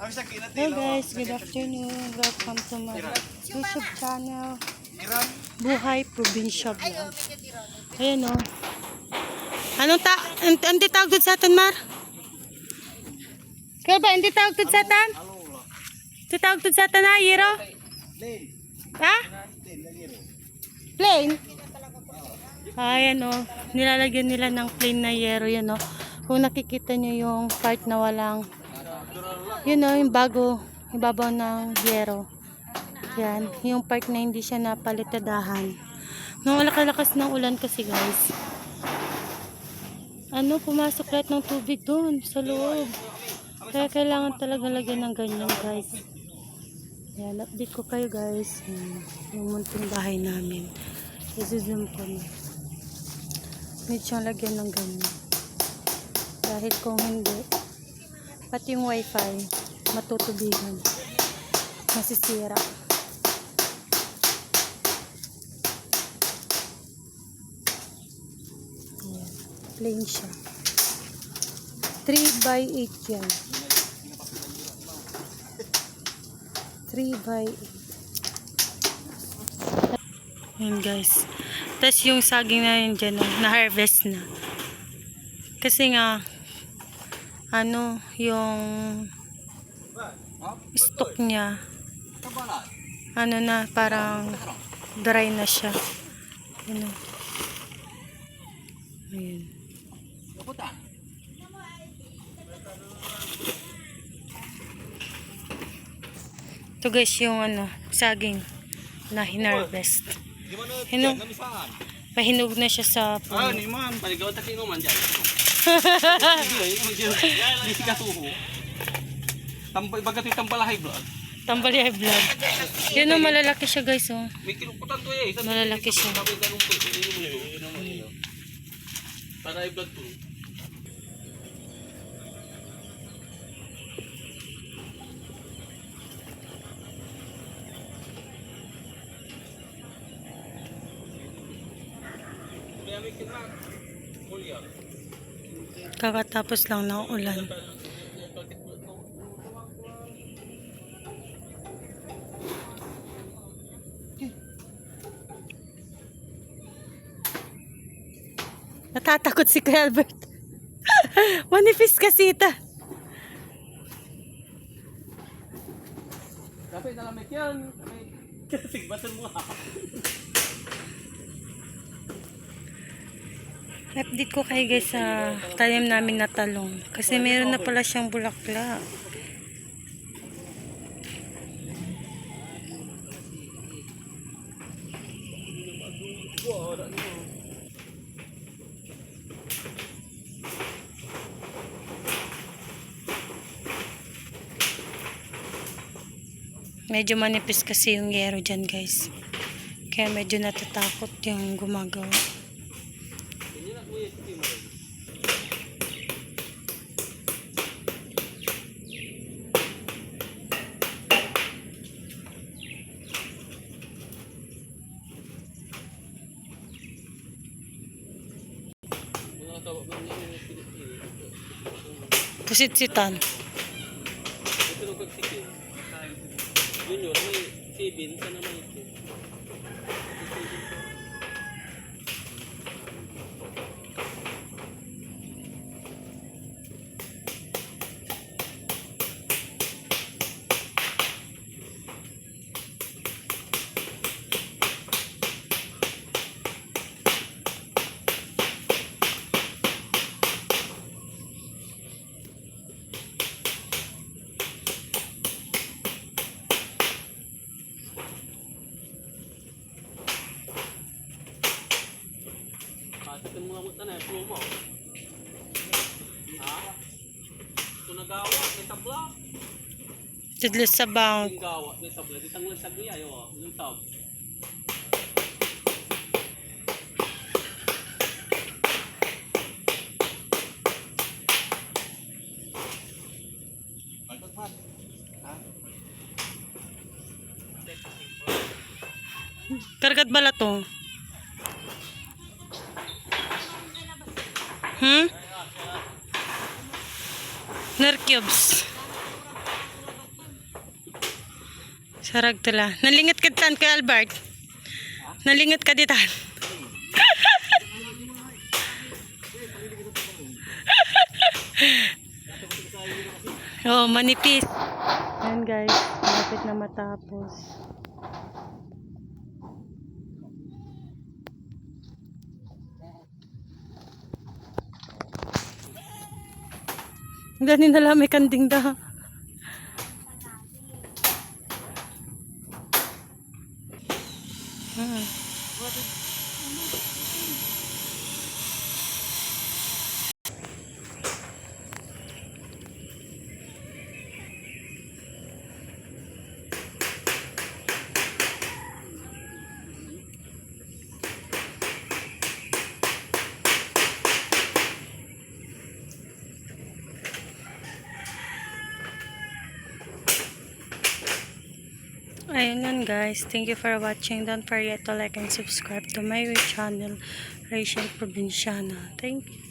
Hello guys, good afternoon. Welcome to my YouTube channel, Buhay Probinsya Vlog. Ayan o. Anong tawag doon sa atin, Mar? Kaya ba, hindi tawag doon sa atin? Ito tawag doon sa atin, ha, Yero? Ha? Plain? Ayan o. Nilalagyan nila ng plain na yero, yan o. Kung nakikita nyo yung part na walang, yun o, yung bago, yung babaw ng yero. Yan, yung part na hindi siya napalitadahan. Nung lakas ng ulan kasi guys, pumasok lahat ng tubig doon sa loob. Kaya kailangan talaga lagyan ng ganyan guys. Yan, update ko kayo guys. Yung munting bahay namin. I-zoom ko na. Need siyang lagyan ng ganyan. Dahil kung hindi, pati yung wifi matutubigan, masisira. Ayan, plain siya. 3x8 yan. 3x8. Ayan guys. Tapos yung saging na yun dyan, na-harvest na. Kasi nga, yung stock niya, na, parang dry na siya. Ayan. Ito guys, yung saging na hinarvest. Pahinog na siya sa puno. Ni man, paligaw ta kinuman diyan. Hindi ka tuho. Bagat yung tambalahay vlog. Tambalahay vlog. Yun o, malalaki siya guys o. May kinukutan to eh. Malalaki siya. Para i-vlog to. Kakatapos lang ng ulan. Natatakot si Kuya Albert. Manifest kasi ita. Kapit na lamig yan. Sigbatan mo ha. Update ko kayo guys sa tanim namin na talong. Kasi meron na pala siyang bulaklak. Medyo manipis kasi yung yero dyan guys. Kaya medyo natatakot yung gumagawa. Pusit-sitan. Junior, may sibin sa naman ito. Ito mga muta na, slow mo. Ha? Ito nagawa, may tabla. Tidlis sa bank. Ito nagawa, may tabla. Dito ang lasag niya, yung tab. Kargat bala to. Nercubes. Sarag tula. Nalingat ka ditan kay Albert. Nalingat ka ditan. Oh, manipis. Yan guys, malapit na matapos. Ganin na lang may kanding da. Ayun lang guys. Thank you for watching. Don't forget to like and subscribe to my channel, Rachel Provinciana. Thank you.